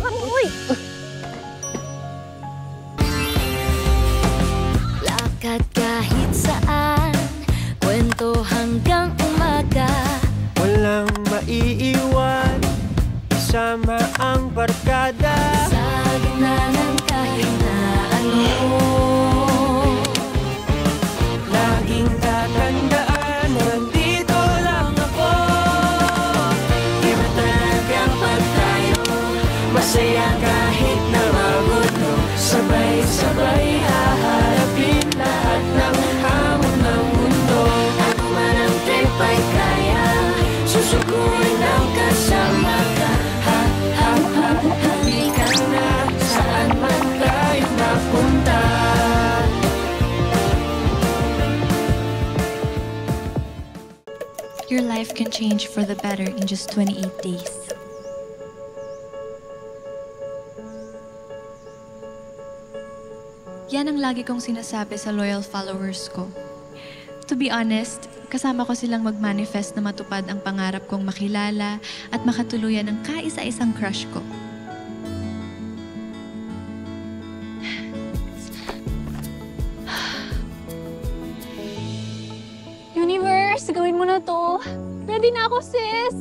Uy! Lakad kahit saan, kwento hanggang umaga. Walang maiiwan, kasama ang barkada. Sa gitna ng kahit na ano, laging tatandaan, nandito lang ako. Iba talagang pag tayo, masaya kahit na magulo. Sabay-sabay haharapin lahat ng hamon ng mundo. Ano man ang trip ay kaya, susukurin ang kasama ka. Halika na, saan man tayo napunta. Your life can change for the better in just 28 days. Yan ang lagi kong sinasabi sa loyal followers ko. To be honest, kasama ko silang mag-manifest na matupad ang pangarap kong makilala at makatuluyan ng kaisa-isang crush ko. Universe, gawin mo na to. Ready na ako, sis.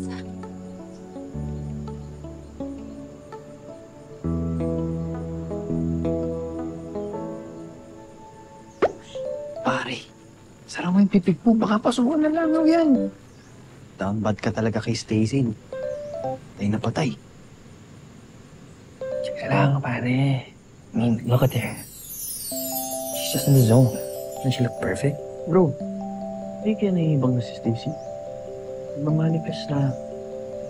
Pare, sarang mo yung pipig mo. Baka pasukan na lang yan. Down bad ka talaga kay Stacy. Patay na patay. Sige lang, pare. I mean, look at her. She's just in the zone. Doesn't she look perfect? Bro, hindi kaya naiibang na si Stacy. Mamanifest na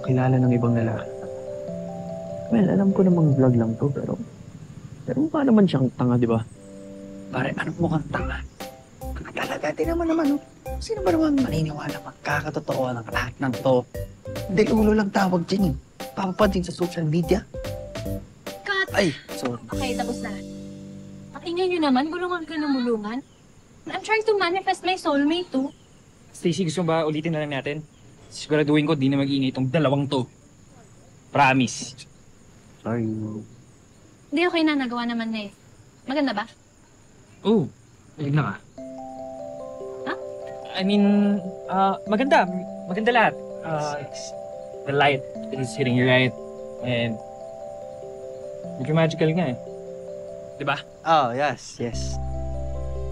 kilala ng ibang lalaki. Well, alam ko namang vlog lang to, pero mukha naman siyang tanga, di ba? Pare, ano mukhang tanga? Talaga, di naman. Sino ba naman maniniwala magkakatotoo ng lahat ng to? Hindi, ulo lang tawag dyan eh. Papapansin sa social media. Cut! Ay, sorry. Okay, tapos na. At ingay nyo naman, bulungan ka ng bulungan. I'm trying to manifest my soulmate too. Stacy, gusto mo ba ulitin na lang natin? Siguraduhin ko, di na mag-iingay itong dalawang to. Promise. Sorry. Hindi, okay na. Nagawa naman na eh. Maganda ba? Oh, maganda ka. Huh? I mean, maganda. Maganda lahat. The light is hitting you right. And medyo magical nga eh. Diba? Oh, yes.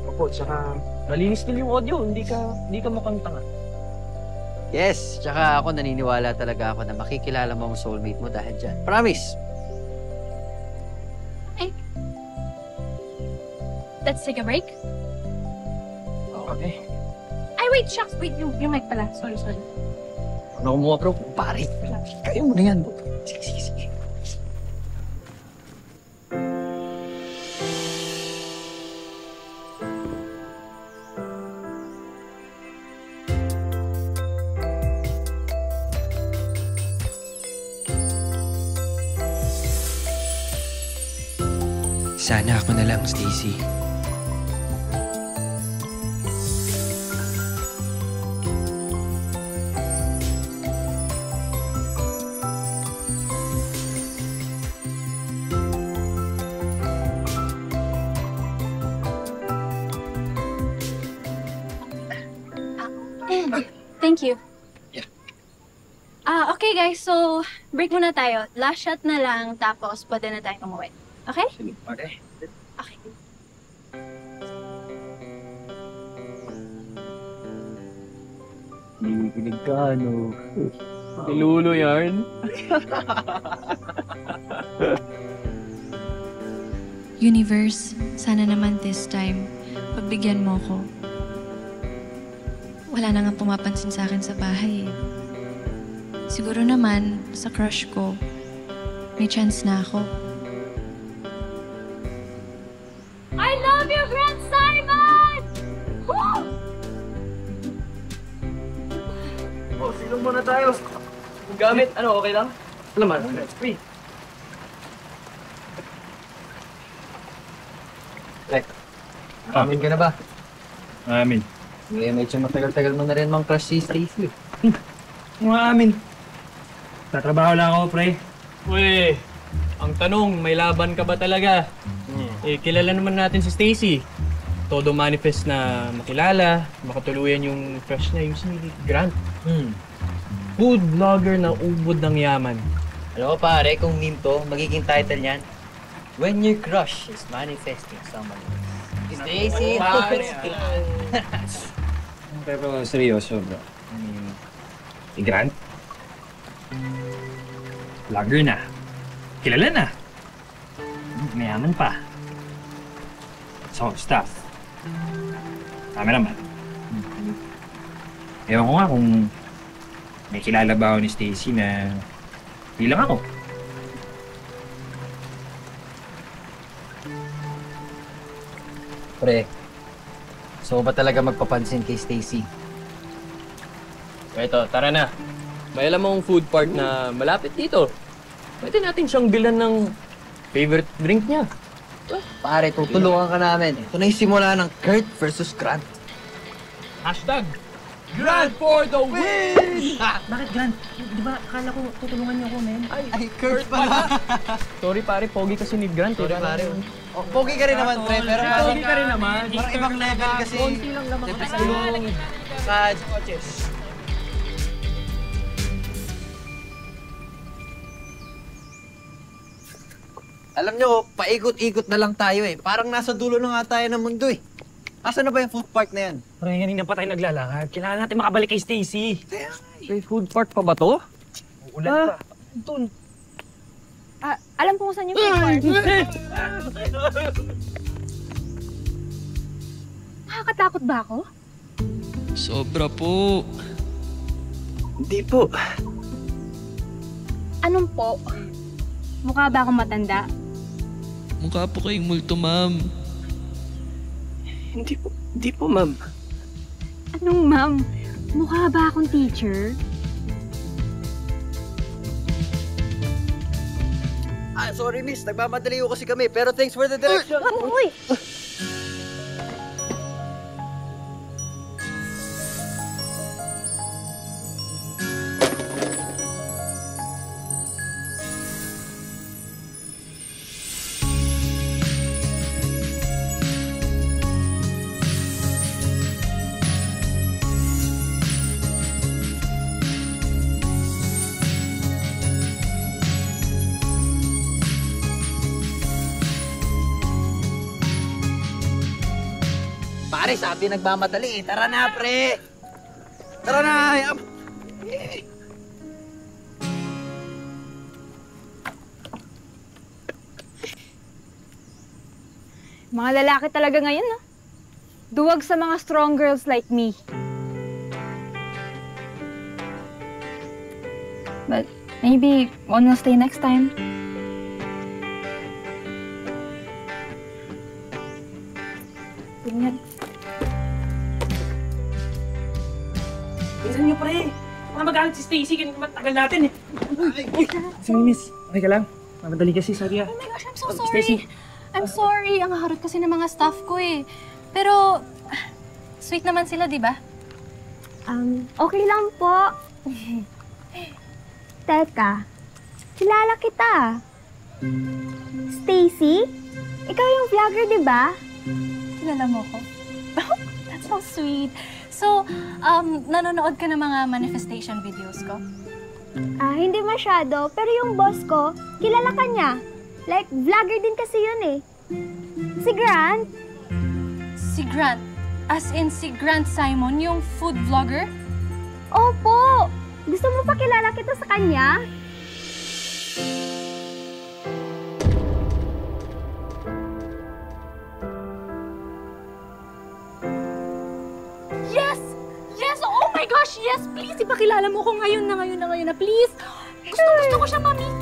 Opo, tsaka malinis din yung audio. Hindi ka mukhang tanga. Yes, tsaka ako naniniwala talaga ako na makikilala mo ang soulmate mo dahil dyan. Promise! Let's take a break. Okay. Ay, wait, shucks. Wait, yung mic pala. Sorry. Ano mo, bro? Pare, kayo mo na yan. Sige. Sana ako na lang, Stacy. Thank you. Yeah. Okay guys, so break muna tayo. Last shot na lang, tapos pwede na tayo umuwi. Okay? Sige, pare. Okay. Nakikinig ka, no? Nilulo yarn. Universe, sana naman this time, pagbigyan mo ko. Wala na nga pumapansin sa akin sa bahay eh. Siguro naman, sa crush ko, may chance na ako. I love you, Grand Simon! Woo! Oh, silong muna tayo. Yung gamit, ano, okay lang? Naman, free. Amin ka na ba? Amin. Medyo matagal-tagal mo na rin mang crush si Stacy. Mga amin. Tatrabaho lang ako, pre. Uy, ang tanong, may laban ka ba talaga? Eh, kilala naman natin si Stacy. Todo manifest na makilala, makatuluyan yung crush niya, yung si Grant. Food vlogger na ubod ng yaman. Alam mo pare, kung meme to, magiging title niyan, When Your Crush is Manifesting Someone Else. Stacy! Pero seryoso, bro. Si Grant? Vlogger na. Kilala na. Mayaman pa. So, staff. Cameraman. Ewan ko nga kung may kilala ba ako ni Stacy na bilang ako. Pre, so ba talaga magpapansin kay Stacy? Ito, tara na. May alam mong food park na malapit dito. Pwede natin siyang bilan ng favorite drink niya. Pare, tutulungan ka namin. Ito na yung simula ng Kurt versus Grant. Hashtag Grant for the win! Bakit Grant? Di ba akala ko tutulungan niyo ako, men? Ay, Kurt pala. Sorry pare, pogi kasi ni Grant. Sorry pare. Oh, pogi ka rin naman, pre. Pero Pogi ka rin naman. parang ibang level kasi. Konti lang naman Siyempre kasi. sa Alam nyo, paikot-ikot na lang tayo eh. Parang nasa dulo na nga tayo ng mundo eh. Asan na ba yung food park na yan? Pre, kanina pa tayo naglalakad. Kailangan natin makabalik kay Stacy. May food park pa ba to? Ulan pa. Doon. Alam ko kung saan yung food park. Nakakatakot ba ako? Sobra po. Hindi po. Anong po? Mukha ba akong matanda? Mukha po kayong multo, ma'am. Hindi po, ma'am. Anong ma'am? Mukha ba akong teacher? Sorry miss, nagmamadali ko kasi kami. Pero thanks for the direction. Uy! Pare, sabi nagmamadali eh. Tara na, pre. Tara na. Mga lalaki talaga ngayon, no? Duwag sa mga strong girls like me. But maybe one will stay next time. Ingat. Pinsan niyo, pre. Mga magalit si Stacy. Kanina matagal natin eh. Uy! Sige, miss. Okay ka lang? Mamadali kasi, sorry ah. Oh my gosh, I'm so Stacy. sorry. I'm sorry. Ang harot kasi ng mga staff ko eh. Pero, sweet naman sila, di ba? Okay lang po. Teka, kilala kita. Stacy? Ikaw yung vlogger, di ba? Kilala mo ko. That's so sweet. So, nanonood ka ng mga manifestation videos ko? Hindi masyado, pero yung boss ko, kilala ka niya. Like, vlogger din kasi yun eh. Si Grant. Si Grant? As in si Grant Simon, yung food vlogger? Opo! Gusto mo pa kilala kita sa kanya? Yes! Yes! Oh my gosh, yes! Please, ipakilala mo ko ngayon na, please! Gusto ko siya ma-meet